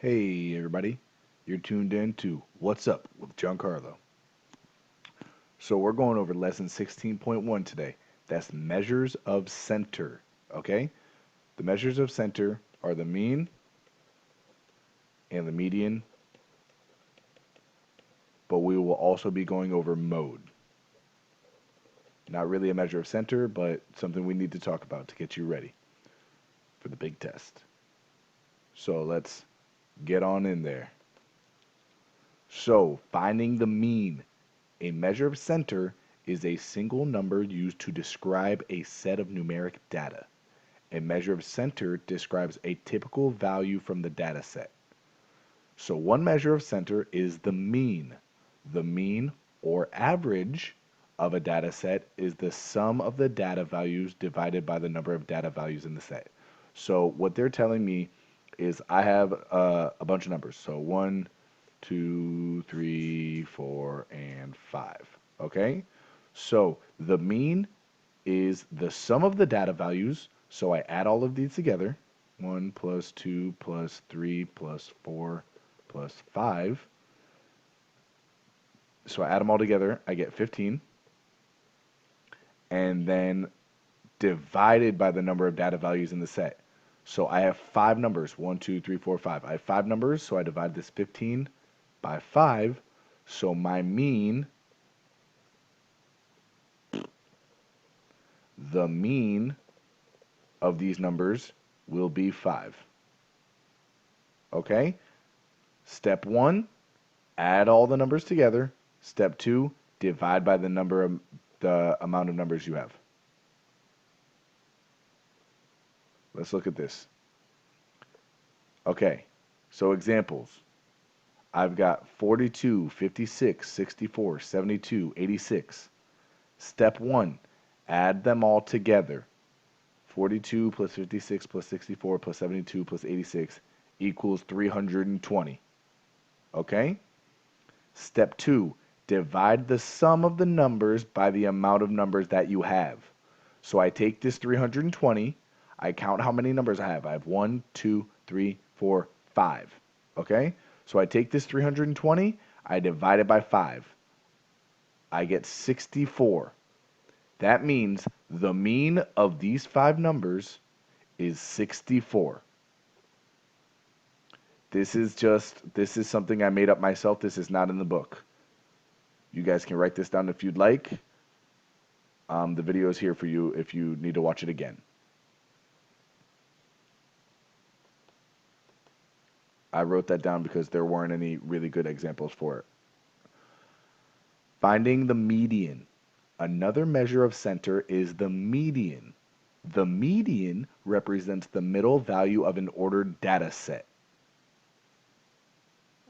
Hey everybody, you're tuned in to What's Up with Giancarlo. So we're going over lesson 16.1 today. That's measures of center, okay? The measures of center are the mean and the median, but we will also be going over mode. Not really a measure of center, but something we need to talk about to get you ready for the big test. So let's get on in there. So, finding the mean. A measure of center is a single number used to describe a set of numeric data. A measure of center describes a typical value from the data set. So one measure of center is the mean. The mean or average of a data set is the sum of the data values divided by the number of data values in the set. So what they're telling me is I have a bunch of numbers. So 1, 2, 3, 4, and 5. Okay? So the mean is the sum of the data values. So I add all of these together. 1 plus 2 plus 3 plus 4 plus 5. So I add them all together. I get 15. And then divided by the number of data values in the set. So I have 5 numbers. 1, 2, 3, 4, 5. I have 5 numbers. So I divide this 15 by 5. So my mean, the mean of these numbers will be 5. Okay? Step 1, add all the numbers together. Step 2, divide by the amount of numbers you have. Let's look at this. Okay, so examples. I've got 42, 56, 64, 72, 86. Step 1, add them all together. 42 plus 56 plus 64 plus 72 plus 86 equals 320. Okay? Step 2, divide the sum of the numbers by the amount of numbers that you have. So I take this 320, I count how many numbers I have. I have 1, 2, 3, 4, 5. Okay? So I take this 320, I divide it by 5. I get 64. That means the mean of these 5 numbers is 64. This is something I made up myself. This is not in the book. You guys can write this down if you'd like. The video is here for you if you need to watch it again. I wrote that down because there weren't any really good examples for it. Finding the median. Another measure of center is the median. The median represents the middle value of an ordered data set.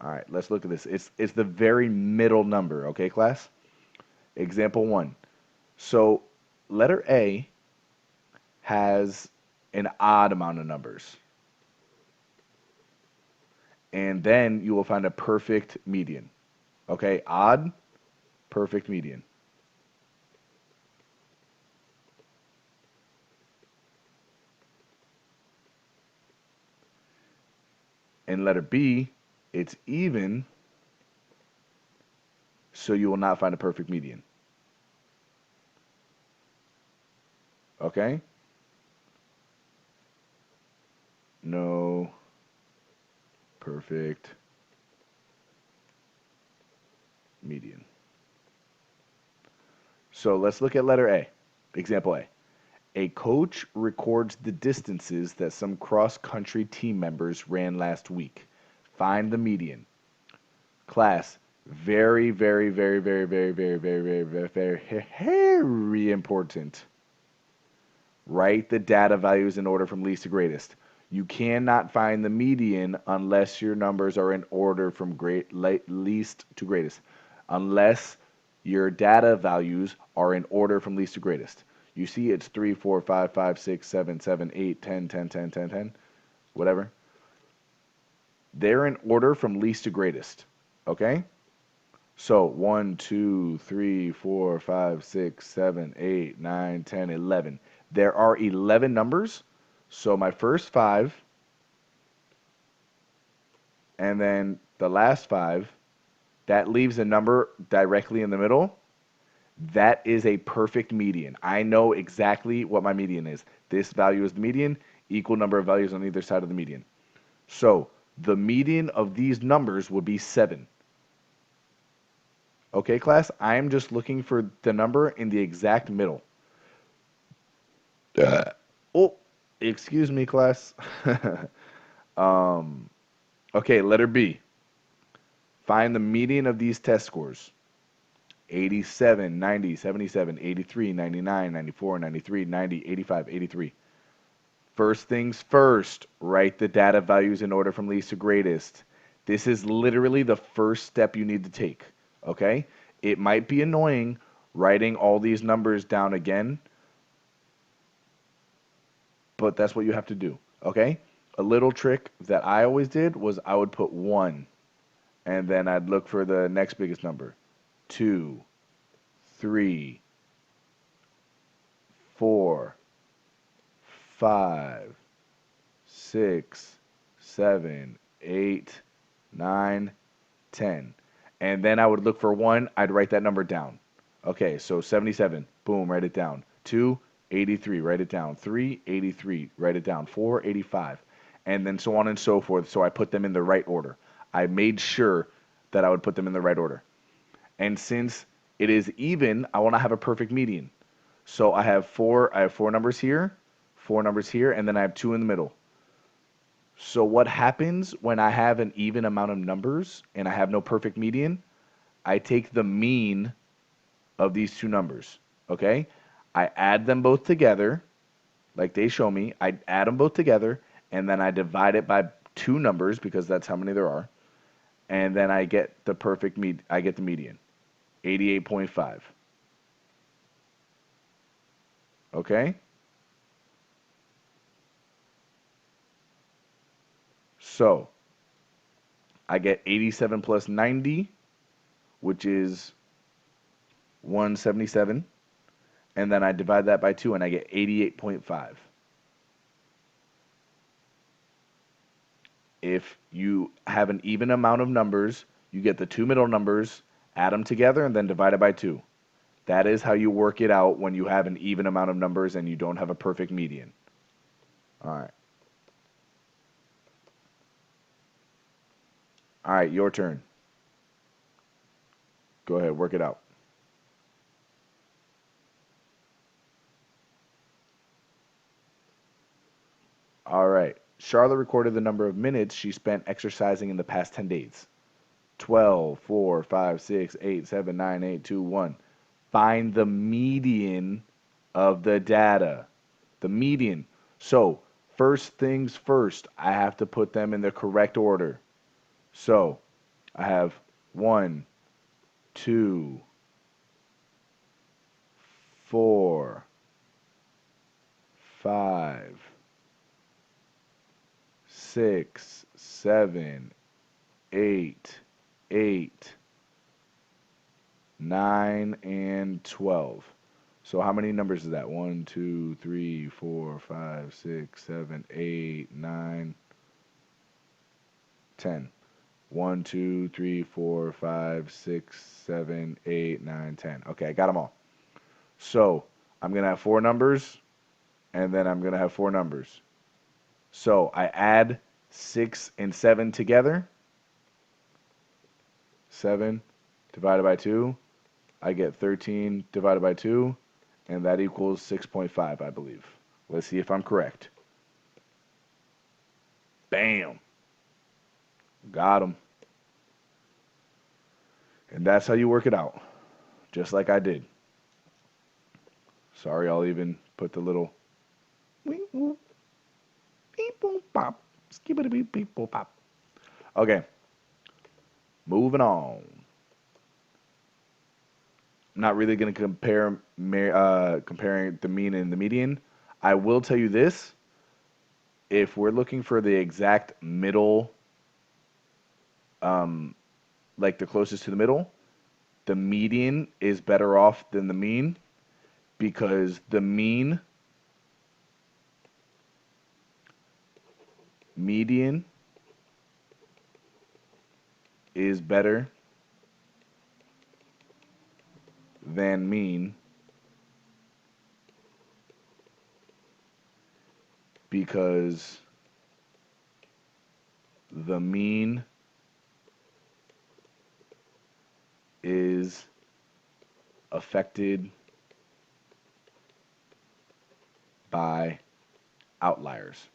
All right, let's look at this. It's the very middle number, okay, class? Example 1. So letter A has an odd amount of numbers. And then you will find a perfect median. Okay, odd, perfect median. In letter B, it's even, so you will not find a perfect median. Okay? No perfect median. So let's look at letter A. Example A. A coach records the distances that some cross-country team members ran last week. Find the median. Class, very, very, very, very, very, very, very, very, very, very, very important. Write the data values in order from least to greatest. You cannot find the median unless your numbers are in order from least to greatest. Unless your data values are in order from least to greatest. You see it's 3, 4, 5, 5, 6, 7, 7, 8, 10, 10, 10, 10, 10, whatever. They're in order from least to greatest. Okay? So 1, 2, 3, 4, 5, 6, 7, 8, 9, 10, 11. There are 11 numbers. So my first 5 and then the last 5, that leaves a number directly in the middle. That is a perfect median. I know exactly what my median is. This value is the median, equal number of values on either side of the median. So the median of these numbers would be 7. Okay, class? I am just looking for the number in the exact middle. Oh, excuse me, class. Okay, letter B. Find the median of these test scores. 87, 90, 77, 83, 99, 94, 93, 90, 85, 83. First things first, write the data values in order from least to greatest. This is literally the first step you need to take, okay? It might be annoying writing all these numbers down again, but that's what you have to do, okay? A little trick that I always did was I would put 1, and then I'd look for the next biggest number. 2, 3, 4, 5, 6, 7, 8, 9, 10. And then I would look for 1, I'd write that number down. Okay, so 77, boom, write it down. 2, 83, write it down. 3, 83, write it down. 4, 85. And then so on and so forth. So I put them in the right order. I made sure that I would put them in the right order. And since it is even, I want to have a perfect median. So I have 4 numbers here, 4 numbers here, and then I have 2 in the middle. So what happens when I have an even amount of numbers and I have no perfect median? I take the mean of these 2 numbers, okay? I add them both together, like they show me. I add them both together, and then I divide it by 2 numbers because that's how many there are. And then I get the I get the median, 88.5. Okay? So I get 87 plus 90, which is 177. And then I divide that by 2, and I get 88.5. If you have an even amount of numbers, you get the 2 middle numbers, add them together, and then divide it by 2. That is how you work it out when you have an even amount of numbers and you don't have a perfect median. All right. All right, your turn. Go ahead, work it out. All right. Charlotte recorded the number of minutes she spent exercising in the past 10 days. 12, 4, 5, 6, 8, 7, 9, 8, 2, 1. Find the median of the data. The median. So, first things first, I have to put them in the correct order. So, I have 1, 2, 4, 5, 6, 7, 8, 8, 9, and 12. So how many numbers is that? 1, 2, 3, 4, 5, 6, 7, 8, 9, 10. 1, 2, 3, 4, 5, 6, 7, 8, 9, 10. Okay, I got them all. So I'm going to have 4 numbers, and then I'm going to have 4 numbers. So I add 6 and 7 together. 7 divided by 2. I get 13 divided by 2, and that equals 6.5, I believe. Let's see if I'm correct. Bam. Got him. And that's how you work it out, just like I did. Sorry, I'll even put the little beep boop pop, skibbity beep beep boop pop. Okay, moving on. I'm not really going to comparing the mean and the median. I will tell you this: if we're looking for the exact middle, like the closest to the middle, the median is better off than the mean because the median is better than mean because the mean is affected by outliers.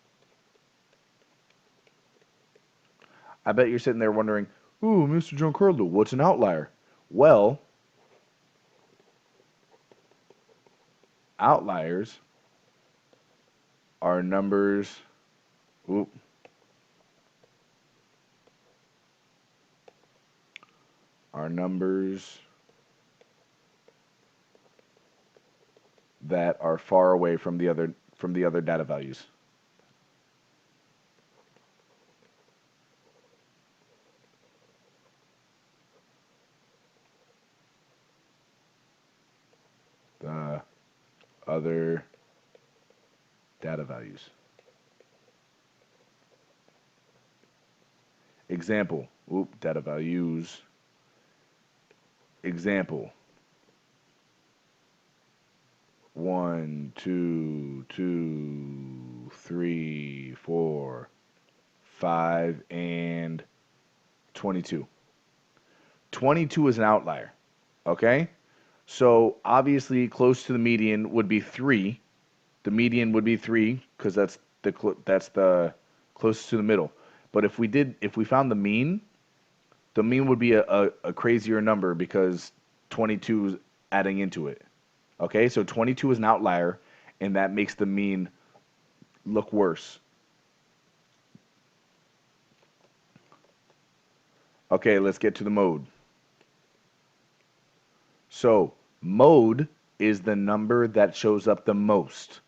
I bet you're sitting there wondering, ooh, Mr. Giancarlo, what's an outlier? Well, outliers are numbers, oop, are numbers that are far away from the other data values. The other data values. Example, data values. Example, 1, 2, 2, 3, 4, 5, and 22. 22 is an outlier, okay? So obviously close to the median would be 3. The median would be 3 because that's the closest to the middle. But if we found the mean would be a crazier number because 22 is adding into it. Okay, so 22 is an outlier, and that makes the mean look worse. Okay, let's get to the mode. So, mode is the number that shows up the most.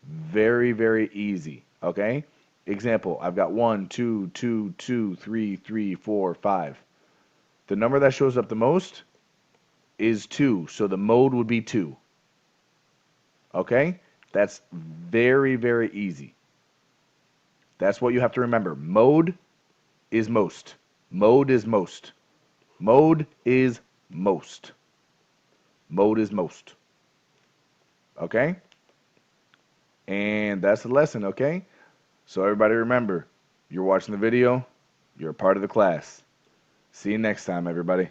Very, very easy. Okay? Example, I've got 1, 2, 2, 2, 3, 3, 4, 5. The number that shows up the most is 2, so the mode would be 2. Okay? That's very, very easy. That's what you have to remember. Mode is most. Mode is most. Mode is most. Mode is most. Okay? And that's the lesson, okay? So everybody remember, you're watching the video, you're a part of the class. See you next time, everybody.